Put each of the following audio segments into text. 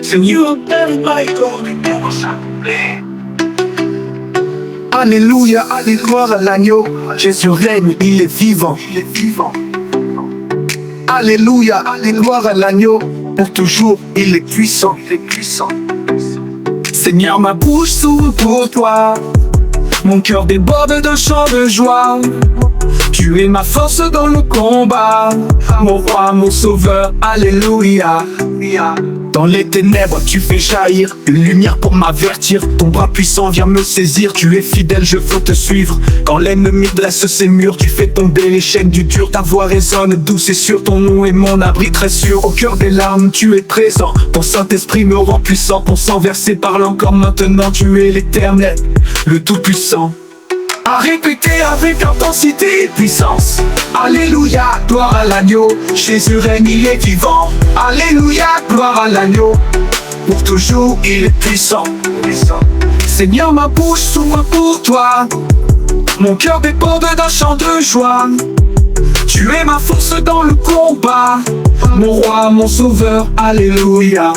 Seigneur, donne-moi Alléluia, allez gloire à l'agneau. Jésus règne, il est vivant. Alléluia, allez gloire à l'agneau. Pour toujours, il est puissant. Seigneur, ma bouche s'ouvre pour toi. Mon cœur déborde d'un chant de joie. Tu es ma force dans le combat, mon roi, mon sauveur, alléluia. Dans les ténèbres, tu fais jaillir une lumière pour m'avertir. Ton bras puissant vient me saisir. Tu es fidèle, je veux te suivre. Quand l'ennemi dresse ses murs, tu fais tomber les chaînes du dur. Ta voix résonne douce et sûre. Ton nom est mon abri très sûr. Au cœur des larmes, tu es présent. Ton Saint-Esprit me rend puissant. Ton sang versé parle encore maintenant. Tu es l'Éternel, le Tout-Puissant. À répéter avec intensité et puissance. Alléluia, gloire à l'agneau. Jésus règne, il est vivant. Alléluia, gloire à l'agneau. Pour toujours, il est puissant. Seigneur, ma bouche s'ouvre pour toi. Mon cœur déborde d'un chant de joie. Tu es ma force dans le combat, mon roi, mon sauveur, alléluia.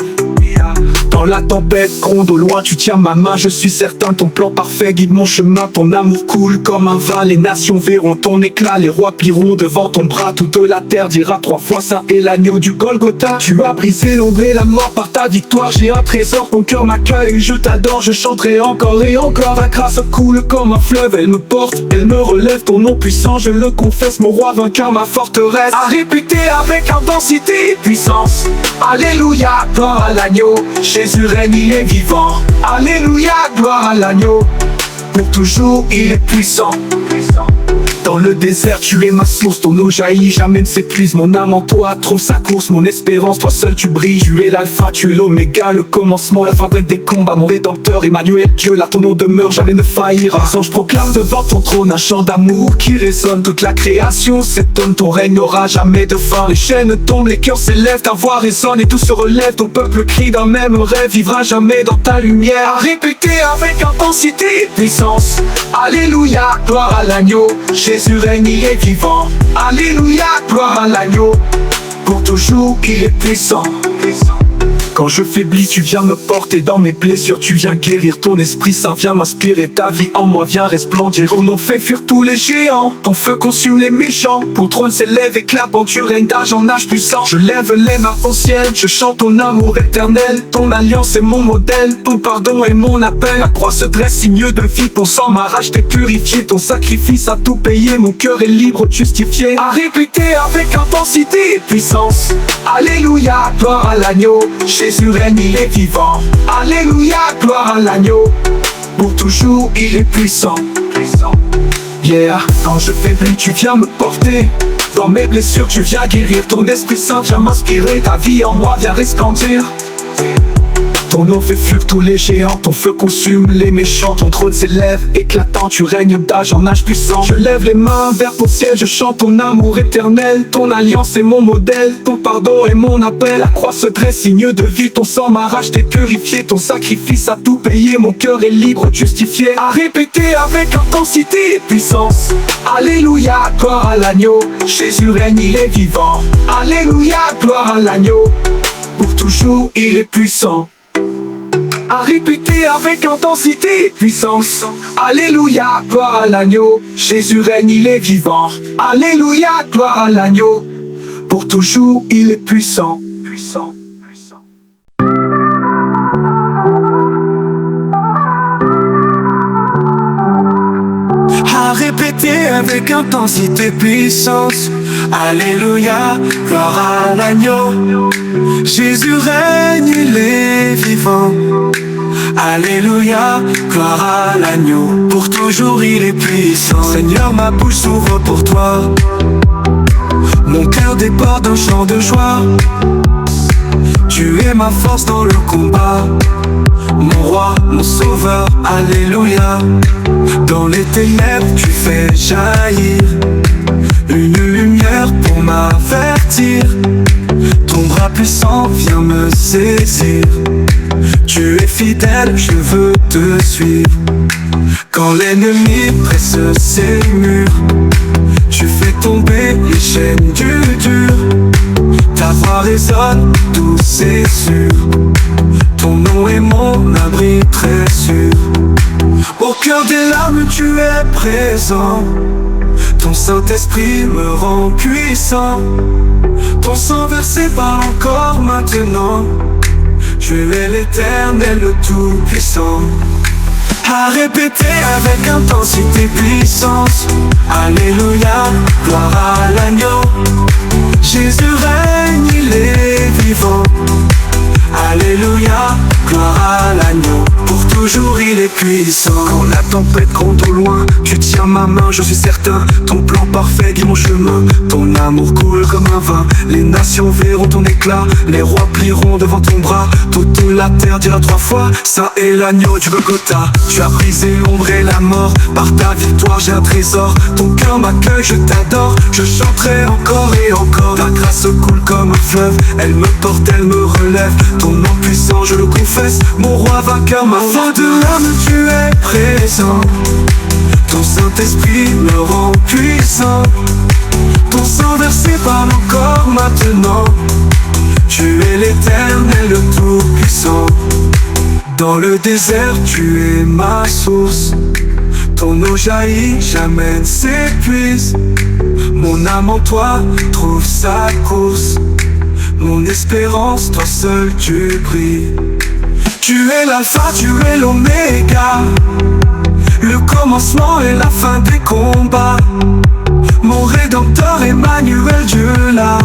Dans la tempête gronde au loin, tu tiens ma main, je suis certain. Ton plan parfait guide mon chemin, ton amour coule comme un vin. Les nations verront ton éclat, les rois plieront devant ton bras. Toute la terre dira 3 fois saint est l'agneau du Golgotha. Tu as brisé l'ombre et la mort par ta victoire. J'ai un trésor, ton cœur m'accueille, je t'adore, je chanterai encore et encore. Ta grâce coule comme un fleuve, elle me porte, elle me relève. Ton nom puissant, je le confesse, mon roi vainqueur, ma forteresse. À répéter avec intensité et puissance. Alléluia, gloire à l'agneau. Jésus règne, il est vivant. Alléluia, gloire à l'agneau. Pour toujours, il est puissant. Dans le désert, tu es ma source, ton eau jaillit, jamais ne s'épuise. Mon âme en toi trouve sa course, mon espérance, toi seul tu brilles. Tu es l'alpha, tu es l'oméga, le commencement, la fin des combats. Mon rédempteur, Emmanuel, Dieu, là ton nom demeure, jamais ne faillira. Les anges proclament devant ton trône un chant d'amour qui résonne. Toute la création s'étonne, ton règne n'aura jamais de fin. Les chaînes tombent, les cœurs s'élèvent, ta voix résonne et tout se relève. Ton peuple crie d'un même rêve, vivra jamais dans ta lumière. À répéter avec intensité et puissance. Alléluia, gloire à l'agneau. Jésus règne, il est vivant. Alléluia, gloire à l'agneau. Pour toujours, il est puissant. Quand je faiblis, tu viens me porter dans mes blessures. Tu viens guérir, ton esprit saint vient m'inspirer. Ta vie en moi vient resplendir. Au nom fait fuir tous les géants. Ton feu consume les méchants. Ton trône s'élève éclatant. Tu règnes d'âge en âge puissant. Je lève les mains au ciel. Je chante ton amour éternel. Ton alliance est mon modèle. Ton pardon est mon appel. La croix se dresse, signe de vie. Ton sang m'a racheté, purifié. Ton sacrifice a tout payé. Mon cœur est libre, justifié. À répéter avec intensité et puissance. Alléluia, gloire à l'agneau. Jésus règne, il est vivant. Alléluia, gloire à l'agneau. Pour toujours, il est puissant. Yeah, quand je faiblis, tu viens me porter. Dans mes blessures, tu viens guérir. Ton esprit saint vient m'inspirer. Ta vie en moi vient resplendir. Ton nom fait fuir tous les géants, ton feu consume les méchants. Ton trône s'élève, éclatant, tu règnes d'âge en âge puissant. Je lève les mains vers ton ciel, je chante ton amour éternel. Ton alliance est mon modèle, ton pardon est mon appel. La croix se dresse, signe de vie, ton sang m'a racheté, purifié. Ton sacrifice a tout payé, mon cœur est libre, justifié. À répéter avec intensité et puissance. Alléluia, gloire à l'agneau. Jésus règne, il est vivant. Alléluia, gloire à l'agneau. Pour toujours, il est puissant. À répéter avec intensité et puissance. Alléluia, gloire à l'agneau. Jésus règne, il est vivant. Alléluia, gloire à l'agneau. Pour toujours, il est puissant. À répéter avec intensité et puissance. Alléluia, gloire à l'agneau. Jésus règne, il est vivant. Alléluia, gloire à l'agneau. Pour toujours il est puissant. Seigneur, ma bouche s'ouvre pour toi. Mon cœur déborde d'un chant de joie. Tu es ma force dans le combat, mon roi, mon sauveur, alléluia. Dans les ténèbres tu fais jaillir une lumière pour m'avertir. Ton bras puissant vient me saisir. Tu es fidèle, je veux te suivre. Quand l'ennemi presse ses murs, tu fais tomber les chaînes du dur. Ta voix résonne douce et sûre. es mon abri très sûr. Au cœur des larmes tu es présent. Ton Saint-Esprit me rend puissant. Ton sang versé parle encore maintenant. Tu es l'Éternel, le Tout-Puissant. À répéter avec intensité, puissance. Alléluia, gloire à l'agneau. Jésus règne, il est vivant. Alléluia, gloire à l'agneau. Pour toujours il est puissant. Quand la tempête gronde au loin, tu tiens ma main, je suis certain. Ton plan parfait guide mon chemin. Ton amour coule comme un vin. Les nations verront ton éclat. Les rois plieront devant ton bras. Toute la terre dira 3 fois: Saint est l'agneau du Golgotha. Tu as brisé l'ombre et la mort. Par ta victoire j'ai un trésor. Ton cœur m'accueille, je t'adore. Je chanterai encore et encore. Ta grâce coule comme un fleuve. Elle me porte, elle me relève. Ton nom puissant je le confesse. Mon roi vainqueur, ma foi de l'âme, tu es présent. Ton Saint-Esprit me rend puissant. Ton sang versé parle encore maintenant. Tu es l'Éternel, le Tout-Puissant. Dans le désert tu es ma source. Ton eau jaillit, jamais ne s'épuise. Mon âme en toi trouve sa course. Mon espérance, toi seul tu brilles. Tu es l'alpha, tu es l'oméga, le commencement et la fin des combats. Mon rédempteur Emmanuel, Dieu là.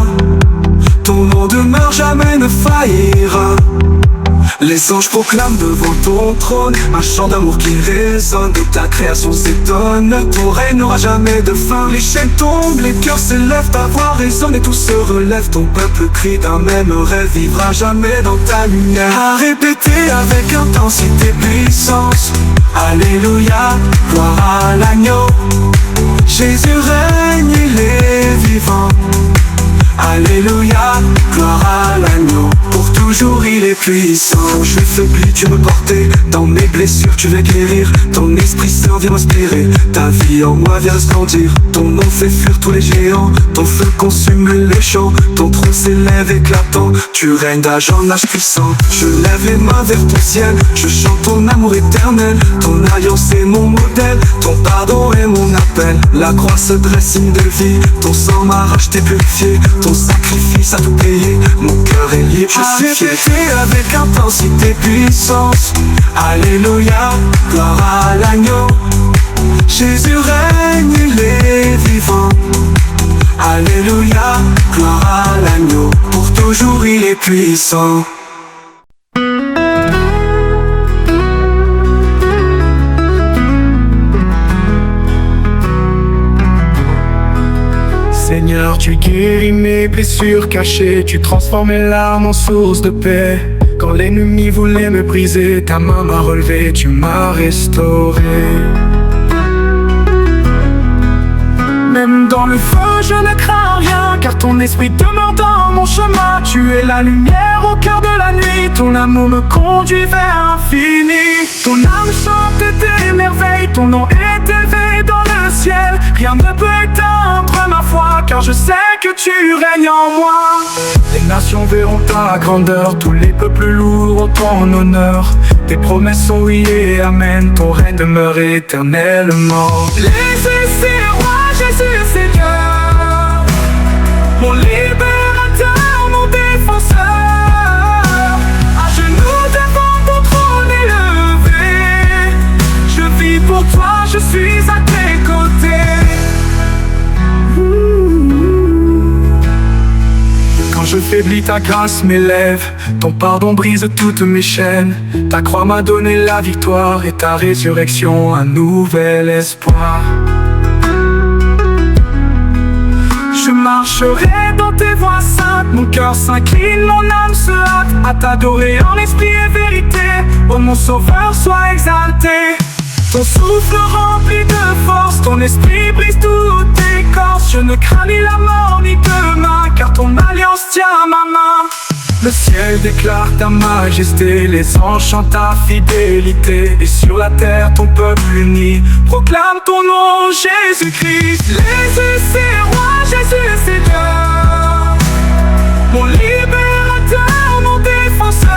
Ton nom demeure, jamais ne faillira. Les anges proclament devant ton trône un chant d'amour qui résonne. Toute ta création s'étonne, ton règne n'aura jamais de fin. Les chaînes tombent, les cœurs s'élèvent, ta voix résonne et tout se relève. Ton peuple crie d'un même rêve, vivra jamais dans ta lumière. À répéter avec intensité, puissance. Alléluia, gloire à l'agneau. Jésus règne, il est vivant. Alléluia, gloire à l'agneau. Pour toujours il est puissant. Je suis faibli, tu me portais. Dans mes blessures tu veux guérir. Ton esprit saint vient m'inspirer. Ta vie en moi vient resplendir. Ton nom fait fuir tous les géants. Ton feu consume les champs. Ton trône s'élève éclatant. Tu règnes d'âge en âge puissant. Je lève les mains vers ton ciel. Je chante ton amour éternel. Ton alliance est mon modèle. Ton pardon est mon appel. La croix se dresse, signe de vie. Ton sang m'a racheté, purifié. Ton sacrifice a tout payé. Mon cœur est libre, je suis fier. Avec intensité, puissance. Alléluia, gloire à l'agneau. Jésus règne, il est vivant. Alléluia, gloire à l'agneau. Pour toujours il est puissant. Seigneur, tu guéris mes blessures cachées. Tu transformes mes larmes en source de paix. Quand l'ennemi voulait me briser, ta main m'a relevé, tu m'as restauré. Même dans le feu je ne crains rien, car ton esprit demeure dans mon chemin. Tu es la lumière au cœur de la nuit. Ton amour me conduit vers l'infini. Ton âme chante tes merveilles. Ton nom est élevé dans le ciel. Rien ne peut éteindre ma foi, car je sais que tu règnes en moi. Les nations verront ta grandeur. Tous les peuples loueront ton honneur. Tes promesses sont oui et amen. Ton règne demeure éternellement. Jésus c'est roi, Jésus c'est Dieu. Mon libérateur, mon défenseur. À genoux devant ton trône élevé. Je vis pour toi, je suis à tes côtés. Quand je faiblis, ta grâce m'élève. Ton pardon brise toutes mes chaînes. Ta croix m'a donné la victoire. Et ta résurrection un nouvel espoir. Je marcherai dans tes voies saintes. Mon cœur s'incline, mon âme se hâte à t'adorer en esprit et vérité. Oh mon sauveur, sois exalté. Ton souffle rempli de force, ton esprit brise toutes tes corses. Je ne crains ni la mort ni demain, car ton alliance tient ma main. Le ciel déclare ta majesté, les anges chantent ta fidélité. Et sur la terre ton peuple uni proclame ton nom Jésus-Christ. Jésus c'est roi, Jésus c'est Dieu. Mon libérateur, mon défenseur.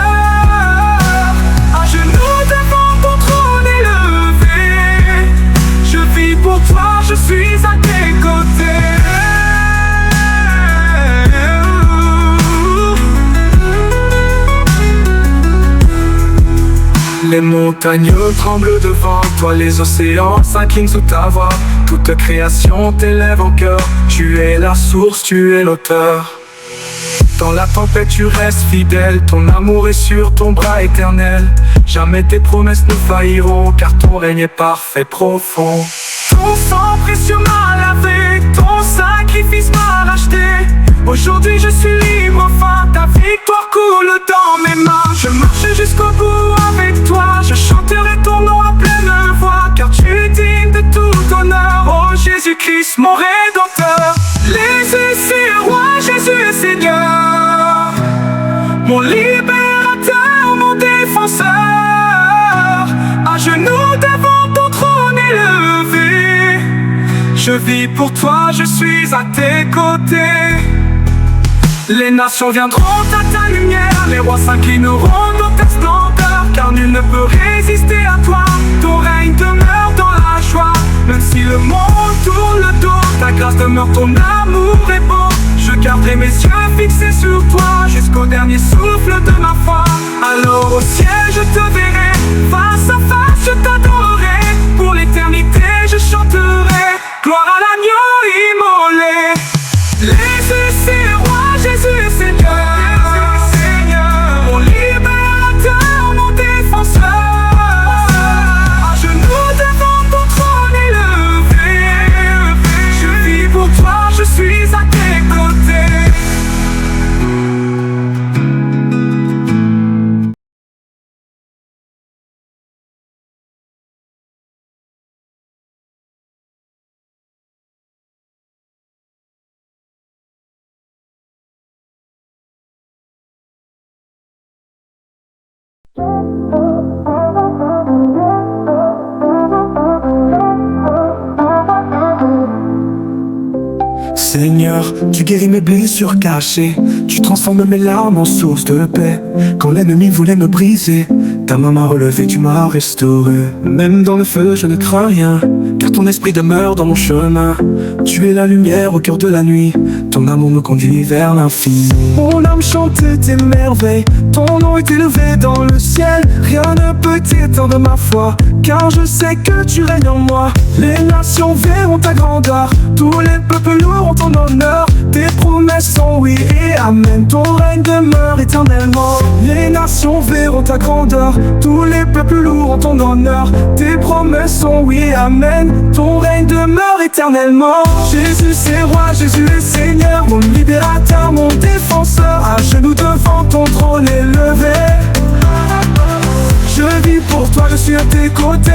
Les montagnes tremblent devant toi, les océans s'inclinent sous ta voix. Toute création t'élève en cœur, tu es la source, tu es l'auteur. Dans la tempête tu restes fidèle, ton amour est sur ton bras éternel. Jamais tes promesses ne failliront, car ton règne est parfait, profond. Ton sang précieux m'a lavé, ton sacrifice m'a racheté. Aujourd'hui je suis libre, enfin ta victoire coule dans mes mains. Je marche jusqu'au bout avec toi, je chanterai ton nom à pleine voix, car tu es digne de tout honneur, oh Jésus-Christ mon Rédempteur. Jésus est roi, Jésus est Seigneur, mon libérateur, mon défenseur. À genoux devant ton trône élevé, je vis pour toi, je suis à tes côtés. Les nations viendront à ta lumière, les rois s'inclineront dans ta splendeur, car nul ne peut résister à toi, ton règne demeure dans la joie. Même si le monde tourne le dos, ta grâce demeure, ton amour est beau. Je garderai mes yeux fixés sur toi, jusqu'au dernier souffle de ma foi. Alors au ciel je te verrai, face à face je t'adorerai. Pour l'éternité je chanterai, gloire à l'agneau immolé. Jésus est roi, Jésus est Seigneur, mon libérateur, mon défenseur. À genoux devant ton trône élevé, je vis pour toi, je suis à tes côtés. Seigneur, tu guéris mes blessures cachées, tu transformes mes larmes en source de paix. Quand l'ennemi voulait me briser, ta main m'a relevé, tu m'as restauré. Même dans le feu je ne crains rien, car ton esprit demeure dans mon chemin. Tu es la lumière au cœur de la nuit, ton amour me conduit vers l'infini. Mon âme chante tes merveilles, ton nom est élevé dans le ciel. Rien ne peut éteindre ma foi, car je sais que tu règnes en moi. Les nations verront ta grandeur, tous les peuples loueront ton honneur. Tes promesses sont oui et amen, ton règne demeure éternellement. Les nations verront ta grandeur, tous les peuples loueront ton honneur. Tes promesses sont oui et amen, ton règne demeure éternellement. Jésus c'est roi, Jésus est Seigneur, mon libérateur, mon défenseur. À genoux devant ton trône élevé, je vis pour toi, je suis à tes côtés.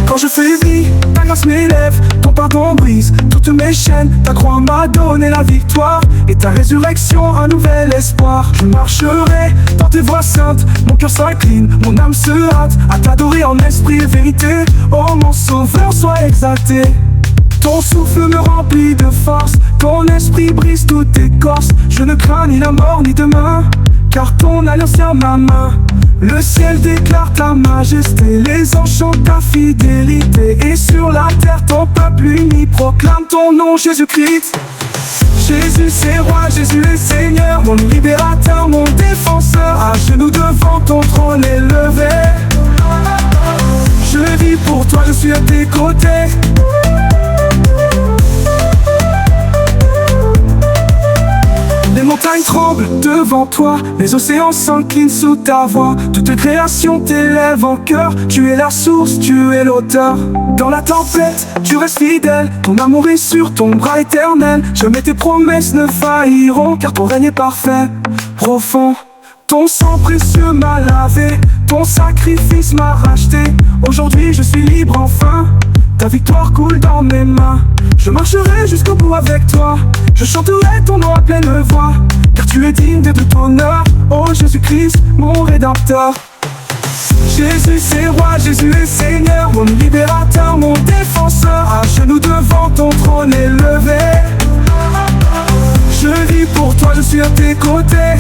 Quand je faiblis, ta grâce m'élève, ton pardon brise toutes mes chaînes. Ta croix m'a donné la victoire, et ta résurrection un nouvel espoir. Je marcherai dans tes voies saintes, mon cœur s'incline, mon âme se hâte à t'adorer en esprit et vérité. Oh mon sauveur, sois exalté. Ton souffle me remplit de force, ton esprit brise toute écorce. Je ne crains ni la mort ni demain, car ton alliance tient ma main. Le ciel déclare ta majesté, les anges chantent ta fidélité. Et sur la terre ton peuple uni proclame ton nom Jésus-Christ. Jésus c'est roi, Jésus est Seigneur, mon libérateur, mon défenseur. À genoux devant ton trône élevé, je vis pour toi, je suis à tes côtés. Les montagnes tremblent devant toi, les océans s'inclinent sous ta voix. Toute création t'élève en cœur, tu es la source, tu es l'auteur. Dans la tempête, tu restes fidèle, ton amour est sur ton bras éternel. Jamais tes promesses ne failliront, car ton règne est parfait, profond. Ton sang précieux m'a lavé, ton sacrifice m'a racheté. Aujourd'hui je suis libre enfin, ta victoire coule dans mes mains. Je marcherai jusqu'au bout avec toi, je chanterai ton nom à pleine voix, car tu es digne de tout honneur, oh Jésus-Christ, mon Rédempteur. Jésus c'est roi, Jésus est Seigneur, mon libérateur, mon défenseur. À genoux devant ton trône élevé, je vis pour toi, je suis à tes côtés.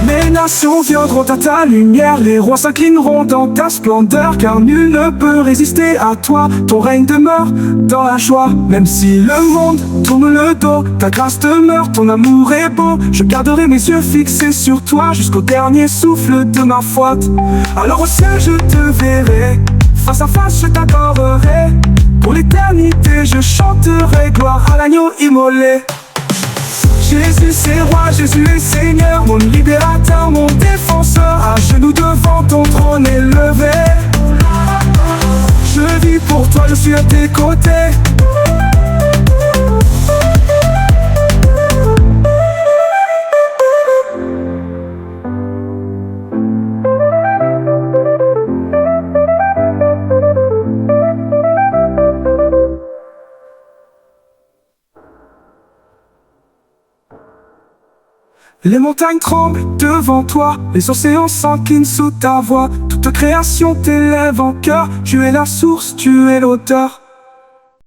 Les nations viendront à ta lumière, les rois s'inclineront dans ta splendeur, car nul ne peut résister à toi. Ton règne demeure dans la joie, même si le monde tourne le dos. Ta grâce demeure, ton amour est beau. Je garderai mes yeux fixés sur toi jusqu'au dernier souffle de ma foi. Alors au ciel je te verrai, face à face je t'adorerai. Pour l'éternité je chanterai gloire à l'agneau immolé. Jésus c'est roi, Jésus est Seigneur, mon libérateur, mon défenseur. À genoux devant ton trône élevé, je vis pour toi, je suis à tes côtés. Les montagnes tremblent devant toi, les océans s'inclinent sous ta voix. Toute création t'élève en cœur, tu es la source, tu es l'auteur.